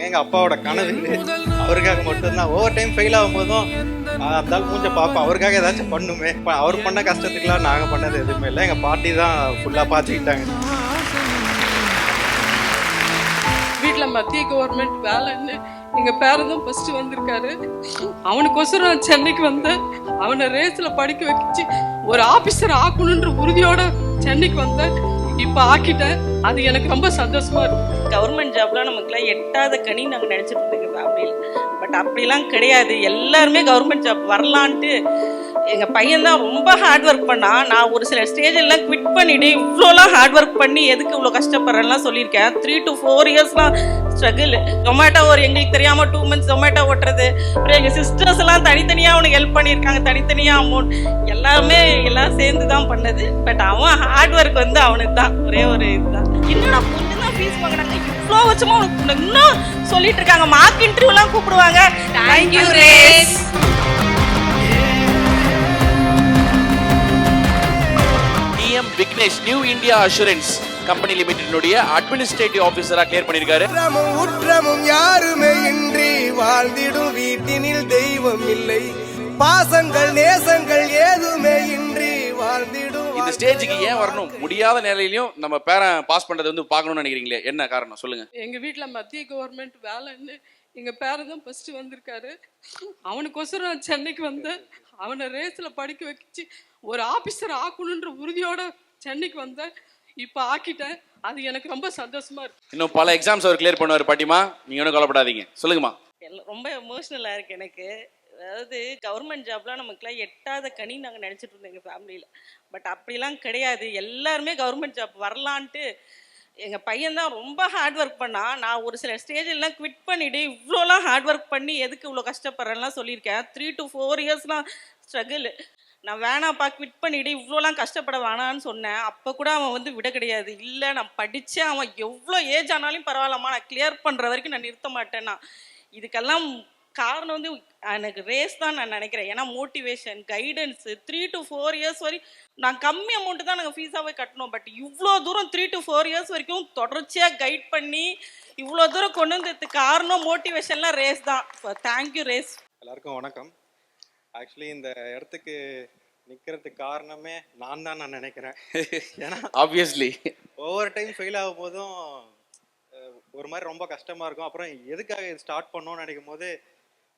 எங்கள் அப்பாவோட கனவு இது. அவருக்காக மட்டும்தான் ஓவர் டைம் ஃபெயில் ஆகும்போதும் அந்த மூஞ்ச பார்ப்போம். அவருக்காக ஏதாச்சும் பண்ணுமே. இப்போ அவர் பண்ண கஷ்டத்துக்குலாம் நாங்கள் பண்ணது எதுவுமே இல்லை. எங்கள் பாட்டி தான் ஃபுல்லாக பார்த்துக்கிட்டாங்க. வீட்டில் மத்திய கவர்மெண்ட் வேலைன்னு எங்கள் பேரன் தான் ஃபர்ஸ்ட் வந்திருக்காரு. அவனுக்கோசரம் நான் சென்னைக்கு வந்தேன். அவனை ரேஸில் படிக்க வச்சு ஒரு ஆஃபீஸர் ஆக்கணுன்ற உறுதியோட சென்னைக்கு வந்தேன். இப்போ ஆக்கிட்டேன். அது எனக்கு ரொம்ப சந்தோஷமா இருக்கு. கவர்மெண்ட் ஜாப்லாம் நமக்குலாம் எட்டாத கனி நாங்கள் நினச்சிட்டு இருந்தோங்க ஃபேமிலியில். பட் அப்படிலாம் கிடையாது. எல்லாருமே கவர்மெண்ட் ஜாப் வரலான்ட்டு எங்கள் பையன் தான் ரொம்ப ஹார்ட் ஒர்க் பண்ணான். நான் ஒரு சில ஸ்டேஜெல்லாம் குவிட் பண்ணிவிட்டு இவ்வளோலாம் ஹார்ட் ஒர்க் பண்ணி எதுக்கு இவ்வளோ கஷ்டப்படுறேன்லாம் சொல்லியிருக்கேன். 3 to 4 இயர்ஸ்லாம் ஸ்ட்ரகிள். ஜொமேட்டோ ஒரு எங்களுக்கு தெரியாமல் 2 months ஜொமேட்டோ ஓட்டுறது. அப்புறம் எங்கள் சிஸ்டர்ஸ் எல்லாம் தனித்தனியாக அவனுக்கு ஹெல்ப் பண்ணியிருக்காங்க. தனித்தனியாக அமௌண்ட் எல்லாமே எல்லாம் சேர்ந்து தான் பண்ணது. பட் அவன் ஹார்ட் ஒர்க் வந்து அவனுக்கு தான் ஒரே ஒரு இதுதான். என்னடா கொஞ்சம் தான் ஃபீஸ் வாங்கினாங்க, இவ்வளோ வச்சுமா உனக்கு இன்னும் சொல்லிட்டு இருக்காங்க. மார்க் இன்டர்வியூலாம் கூப்பிடுவாங்க. தேங்க்யூ ரேஸ். Vignesh new India assurance company limited administrative ஆபீசரா கிளியர் பண்ணிருக்காரு. உற்றமும் யாருமே இன்றி வாழ்ந்திடும் வீட்டினில் தெய்வம் இல்லை. பாசங்கள் நேசங்கள் ஏதுமே இன்றி வாழ்ந்திடும். இந்த ஸ்டேஜுக்கு ஏன் வரணும்? முடியாத நிலையிலயும் நம்ம பேரன் பாஸ் பண்றது வந்து பார்க்கணும்னு நினைக்கிறீங்களே, என்ன காரணம் சொல்லுங்க? எங்க வீட்டுல மத்திய கவர்மெண்ட் வேலைன்னு எங்க பேரன் தான் ஃபர்ஸ்ட் வந்திருக்காரு. அவனுக்கோசரம் நான் சென்னைக்கு வந்தேன். அவனை ரேஸ்ல படிக்க வச்சு ஒரு ஆபீசர் ஆக்கணுன்ற உறுதியோட சென்னைக்கு வந்தேன். இப்போ ஆக்கிட்டேன். அது எனக்கு ரொம்ப சந்தோஷமா இருக்கு. இன்னும் பல எக்ஸாம்ஸ் அவர் கிளியர் பண்ணுவார் பாட்டிமா, நீங்க ஒன்றும் கவலைப்படாதீங்க. சொல்லுங்கம்மா. ரொம்ப எமோஷ்னலாக இருக்கு எனக்கு. அதாவது கவர்மெண்ட் ஜாப்லாம் நமக்குலாம் எட்டாத கனி நாங்கள் நினச்சிட்டு இருந்தோம் எங்கள் ஃபேமிலியில். பட் அப்படிலாம் கிடையாது. எல்லாருமே கவர்மெண்ட் ஜாப் வரலான்ட்டு எங்கள் பையன் தான் ரொம்ப ஹார்ட் ஒர்க் பண்ணான். நான் ஒரு சில ஸ்டேஜெல்லாம் குவிட் பண்ணிவிட்டு இவ்வளோலாம் ஹார்ட் ஒர்க் பண்ணி எதுக்கு இவ்வளோ கஷ்டப்படுறேன்லாம் சொல்லியிருக்கேன். 3 to 4 இயர்ஸ்லாம் ஸ்ட்ரகிள். நான் வேணாப்பா குவிட் பண்ணிவிட்டு இவ்வளோலாம் கஷ்டப்பட வேணான்னு சொன்னேன். அப்போ கூட அவன் வந்து விட கிடையாது. இல்லை நான் படித்தேன், அவன் எவ்வளோ ஏஜ் ஆனாலும் பரவாயில்லம்மா, நான் கிளியர் பண்ணுற வரைக்கும் நான் நிறுத்த மாட்டேன்னா. இதுக்கெல்லாம் காரணம் வந்து எனக்கு ரேஸ் தான் நான் நினைக்கிறேன். ஏன்னா மோட்டிவேஷன், கைடன்ஸு 3 to 4 இயர்ஸ் வரை நான் கம்மி அமௌண்ட்டு தான் நாங்கள் ஃபீஸாகவே கட்டணும். பட் இவ்வளோ தூரம் 3 to 4 இயர்ஸ் வரைக்கும் தொடர்ச்சியாக கைட் பண்ணி இவ்வளோ தூரம் கொண்டு வந்ததுக்கு காரணம் மோட்டிவேஷன்லாம் ரேஸ் தான். So thank you race. எல்லாருக்கும் வணக்கம். ஆக்சுவலி இந்த இடத்துக்கு நிற்கிறதுக்கு காரணமே நான் நினைக்கிறேன். ஏன்னா ஆப்வியஸ்லி ஓவர் டைம் ஃபெயில் ஆகும் போதும் ஒரு மாதிரி ரொம்ப கஷ்டமாக இருக்கும். அப்புறம் எதுக்காக இது ஸ்டார்ட் பண்ணோன்னு நினைக்கும் போது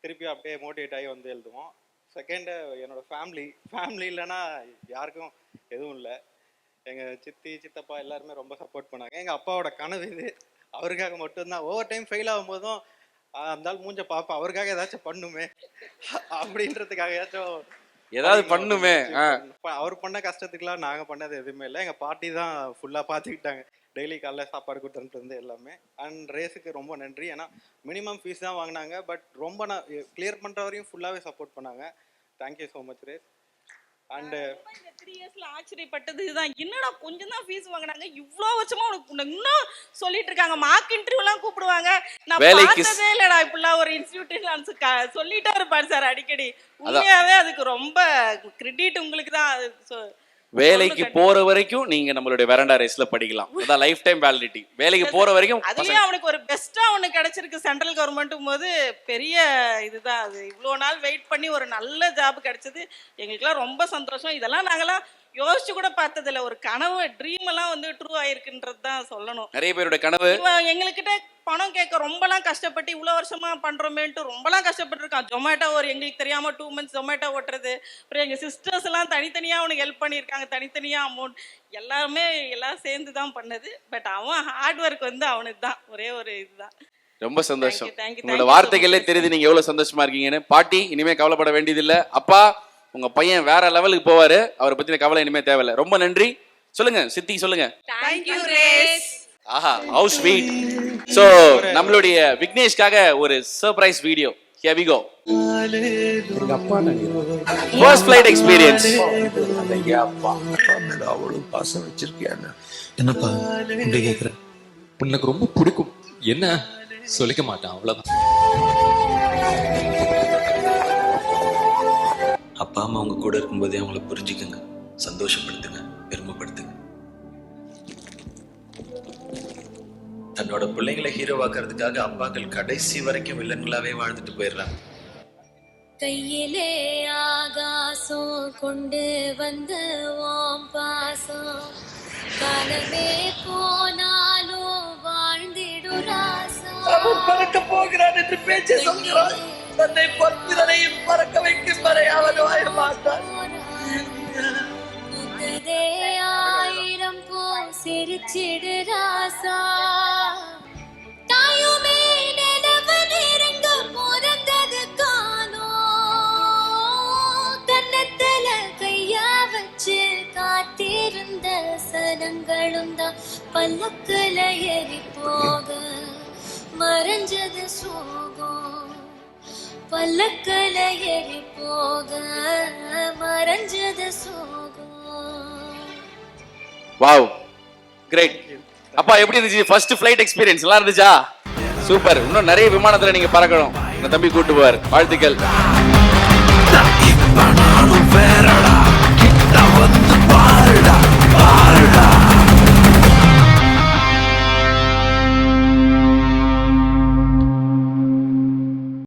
திருப்பி அப்படியே மோட்டிவேட் ஆகி வந்து எழுதுவோம். செகண்டு என்னோடய ஃபேமிலி இல்லைன்னா யாருக்கும் எதுவும் இல்லை. எங்கள் சித்தி சித்தப்பா எல்லாருமே ரொம்ப சப்போர்ட் பண்ணாங்க. எங்கள் அப்பாவோட கனவு இது. அவருக்காக மட்டும்தான் ஓவர் டைம் ஃபெயில் ஆகும்போதும் அந்த மூஞ்ச பார்ப்போம். அவருக்காக ஏதாச்சும் பண்ணுமே அப்படின்றதுக்காக ஏதாவது பண்ணுமே. அவர் பண்ண கஷ்டத்துக்குலாம் நாங்கள் பண்ணது எதுவுமே இல்லை. எங்கள் பாட்டி தான் ஃபுல்லாக பார்த்துக்கிட்டாங்க. டெய்லி காலைல சாப்பாடு கொடுத்துட்டு இருந்து எல்லாமே. அண்ட் ரேஸுக்கு ரொம்ப நன்றி. ஏன்னா மினிமம் ஃபீஸ் தான் வாங்கினாங்க. பட் ரொம்ப நான் கிளியர் பண்ணுற வரையும் ஃபுல்லாகவே சப்போர்ட் பண்ணாங்க. Thank you so much race. And 3 இயர்ஸ்ல ஆச்சரியப்பட்டது இதுதான். என்னடா கொஞ்சம் தான் ஃபீஸ் வாங்கினாங்க, இவ்வளோ வச்சுமா உனக்கு இன்னும் சொல்லிட்டு இருக்காங்க. மார்க் இன்டர்வியூலாம் கூப்பிடுவாங்க. நான் பார்த்ததே இல்லடா இப்படிலாம் ஒரு இன்ஸ்டிடியூட் சொல்லிட்டே இருப்பாரு சார் அடிக்கடி. உண்மையாவே அதுக்கு ரொம்ப கிரெடிட் உங்களுக்கு தான். வேலைக்கு போற வரைக்கும் நீங்க நம்மளுடைய வெராண்டா ரேஸ்ல படிக்கலாம். அதான் லைஃப் டைம் வேலிடிட்டி. வேலைக்கு போற வரைக்கும் அதுலயும் அவனுக்கு ஒரு பெஸ்டா ஒண்ணு கிடைச்சிருக்கு சென்ட்ரல் கவர்மெண்ட்டும் போது பெரிய இதுதான். அது இவ்வளவு நாள் வெயிட் பண்ணி ஒரு நல்ல ஜாப் கிடைச்சது எங்களுக்குலாம் ரொம்ப சந்தோஷம். இதெல்லாம் நாங்களாம் யோசிச்சு கூட பார்த்தது இல்லை. ஒரு கனவு ட்ரீம் எல்லாம் வந்து ட்ரூ ஆயிருக்குன்றது தான் சொல்லணும். நிறைய பேரோட கனவு. எங்ககிட்ட பணம் கேட்க ரொம்பலாம் கஷ்டப்பட்டு இவ்வளோ வருஷமா பண்றோமேன்ட்டு ரொம்பலாம் கஷ்டப்பட்டு இருக்கான். ஜொமேட்டோ ஒரு எங்களுக்கு தெரியாம 2 months ஜொமேட்டோ ஓட்டுறது. அப்புறம் எங்க சிஸ்டர்ஸ் எல்லாம் தனித்தனியா அவனுக்கு ஹெல்ப் பண்ணியிருக்காங்க. தனித்தனியா அமௌண்ட் எல்லாமே எல்லாம் சேர்ந்து தான் பண்ணது. பட் அவன் ஹார்ட் ஒர்க் வந்து அவனுக்கு தான் ஒரே ஒரு இதுதான். ரொம்ப சந்தோஷம். உங்களோட வார்த்தைகளே தெரியுது நீங்க எவ்வளவு சந்தோஷமா இருக்கீங்கன்னு. பாட்டி இனிமே கவலைப்பட வேண்டியதில்லை. அப்பா உங்க பையன் வேற லெவலுக்கு போவாரு. அவரை பத்தின கவலை இனிமே தேவையில்லை. ரொம்ப நன்றி. சொல்லுங்க சித்தி, சொல்லுங்க. தேங்க்யூ ரேஸ். ஆஹா, ஹவ் ஸ்வீட். சோ நம்மளுடைய விக்னேஷ்காக ஒரு surprise video. Here we go. எங்க அப்பா First flight experience. அப்பா மேல அவ்வளவு பாசம் வச்சிருக்கியான்னு. என்னப்பா இப்படி கேக்குற? உனக்கு ரொம்ப பிடிக்கும். என்ன சொல்லிக்க மாட்டான், அவ்வளவுதான். அப்பா அம்மா அவங்க கூட இருக்கும்போதே அவங்கள புரிஞ்சுக்குங்க, சந்தோஷப்படுத்துங்க, பெருமைப்படுத்துங்க. தன்னோட பிள்ளைங்களை ஹீரோவாக்குறதுக்காக அப்பாக்கள் கடைசி வரைக்கும் வில்லன்களாவே வாழ்ந்துட்டு போயிடுறாங்க. கையிலே ஆகாசம் கொண்டு வந்த ஓம் பாசம் காலமே போனாலும் வாழ்ந்திடும் ராசம். அவன் பறக்க போகிறான் என்று பேச்சு சொல்கிறான். தன்னை பொறுப்பிதனையும் பறக்க வைக்கும் வரை அவன் வாழ மாட்டான். ஆயிரம் போ சிரிச்சிடு ராசா தாயுமே நிலவு நெருங்க பிறந்தது காணோ கன்னத்துல கையா வச்சு காத்திருந்த சனங்களும் தான் பல்லக்குல ஏறி போக மறைஞ்சது சோகம் பல்லக்குல ஏறி போக மறைஞ்சது சோகம். Wow, great. அப்பா எப்படி இருந்துச்சு ஃபர்ஸ்ட் ஃளைட் எக்ஸ்பீரியன்ஸ்? நல்லா இருந்துச்சா? சூப்பர். இன்னும் நிறைய விமானத்துல நீங்க பறக்கணும். இந்த தம்பி கூட்டு போவார். வாழ்த்துக்கள். இப்ப நானும் வேறடா கிட்ட வந்து